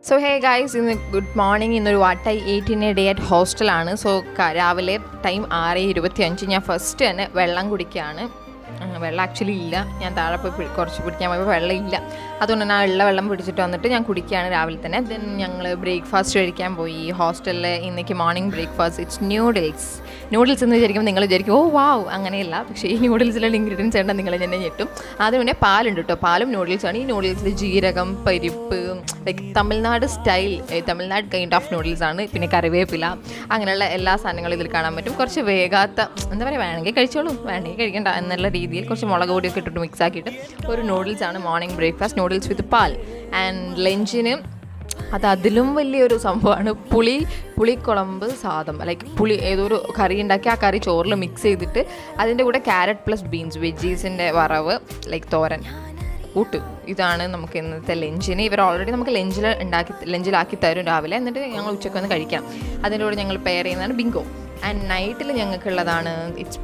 So hey guys, ഇന്ന് good morning. ഇന്നൊരു what I ate in a day at ഹോസ്റ്റലാണ്. So രാവിലെ time 6:25. ഞാൻ ഫസ്റ്റ് തന്നെ വെള്ളം കുടിക്കുകയാണ്. വെള്ളം ആക്ച്വലി ഇല്ല, ഞാൻ താഴെ പോയി കുറച്ച് പിടിക്കാൻ പോയപ്പോൾ വെള്ളം ഇല്ല. അതുകൊണ്ട് ഞാൻ ഉള്ള വെള്ളം പിടിച്ചിട്ട് വന്നിട്ട് ഞാൻ കുടിക്കുകയാണ് രാവിലെ തന്നെ. ദെൻ ഞങ്ങൾ ബ്രേക്ക്ഫാസ്റ്റ് കഴിക്കാൻ പോയി ഹോസ്റ്റലിൽ. ഇന്നേക്ക് മോർണിംഗ് ബ്രേക്ക്ഫാസ്റ്റ് ഇറ്റ്സ് നൂഡിൽസ് എന്ന് വിചാരിക്കുമ്പോൾ നിങ്ങൾ വിചാരിക്കും ഓ വാവ്, അങ്ങനെയല്ല. പക്ഷേ ഈ നൂഡിൽസിലുള്ള ഇൻഗ്രീഡിയൻസ് ഉണ്ടെങ്കിൽ നിങ്ങൾ തന്നെ ഞെട്ടും. അതിന് മുന്നേ പാലുണ്ട് കേട്ടോ, പാലും നൂഡിൽസാണ്. ഈ നൂഡിൽസിൽ ജീരകം, പരിപ്പ്, like Tamil Nadu style, Tamil Nadu kind of നൂഡിൽസാണ്. പിന്നെ കറിവേപ്പില, അങ്ങനെയുള്ള എല്ലാ സാധനങ്ങളും ഇതിൽ കാണാൻ പറ്റും. കുറച്ച് വേഗാത്ത, എന്താ പറയുക, വേണമെങ്കിൽ കഴിച്ചോളൂ, വേണമെങ്കിൽ കഴിക്കണ്ട എന്നുള്ള രീതിയിൽ കുറച്ച് മുളക് പൊടിയൊക്കെ ഇട്ടിട്ട് മിക്സ് ആക്കിയിട്ട് ഒരു നൂഡിൽസാണ് മോർണിംഗ് ബ്രേക്ക്ഫാസ്റ്റ്. നൂഡിൽസ് വിത്ത് പാൽ. ആൻഡ് ലഞ്ചിന് അതിലും വലിയൊരു സംഭവമാണ് പുളിക്കുളമ്പ് സാദം. ലൈക്ക് ഏതൊരു കറി ഉണ്ടാക്കി ആ കറി ചോറിൽ മിക്സ് ചെയ്തിട്ട് അതിൻ്റെ കൂടെ ക്യാരറ്റ് പ്ലസ് ബീൻസ്, വെജീസിൻ്റെ വറവ്, ലൈക്ക് തോരൻ കൂട്ട്. ഇതാണ് നമുക്ക് ഇന്നത്തെ ലഞ്ചിന്. ഇവർ ഓൾറെഡി നമുക്ക് ലഞ്ചിലാക്കി തരും രാവിലെ. എന്നിട്ട് ഞങ്ങൾ ഉച്ചയ്ക്ക് വന്ന് കഴിക്കാം. അതിൻ്റെ കൂടെ ഞങ്ങൾ പെയർ ചെയ്യുന്നതാണ് ബിങ്കോ. ആൻഡ് നൈറ്റിൽ ഞങ്ങൾക്കുള്ളതാണ് ഇറ്റ്സ്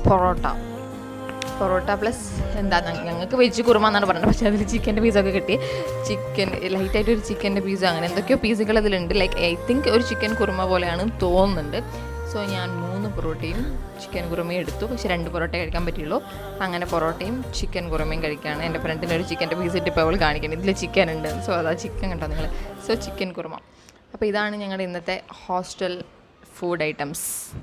പൊറോട്ട പ്ലസ് എന്താ, ഞങ്ങൾക്ക് വെജ് കുറുമ എന്നാണ് പറഞ്ഞത്. പക്ഷേ അതിൽ ചിക്കൻ്റെ പീസൊക്കെ കിട്ടി. ലൈറ്റായിട്ടൊരു ചിക്കൻ്റെ പീസ്, അങ്ങനെ എന്തൊക്കെയോ പീസുകൾ അതിലുണ്ട്. ലൈക്ക് ഐ തിങ്ക് ഒരു ചിക്കൻ കുറുമ പോലെയാണ് തോന്നുന്നുണ്ട്. സോ ഞാൻ 3 പൊറോട്ടയും ചിക്കൻ കുറുമയും എടുത്തു. പക്ഷേ 2 പൊറോട്ട കഴിക്കാൻ പറ്റുള്ളൂ. അങ്ങനെ പൊറോട്ടയും ചിക്കൻ കുറുമയും കഴിക്കുകയാണ്. എൻ്റെ ഫ്രണ്ടിന് ഒരു ചിക്കൻ്റെ പീസ് ഇട്ടിപ്പോൾ അവൾ കാണിക്കണം ഇതിൽ ചിക്കൻ ഉണ്ട്. സോ അതാ ചിക്കൻ കണ്ടോ നിങ്ങൾ. So chicken kurma. അപ്പോൾ ഇതാണ് ഞങ്ങളുടെ ഇന്നത്തെ ഹോസ്റ്റൽ ഫുഡ് ഐറ്റംസ്.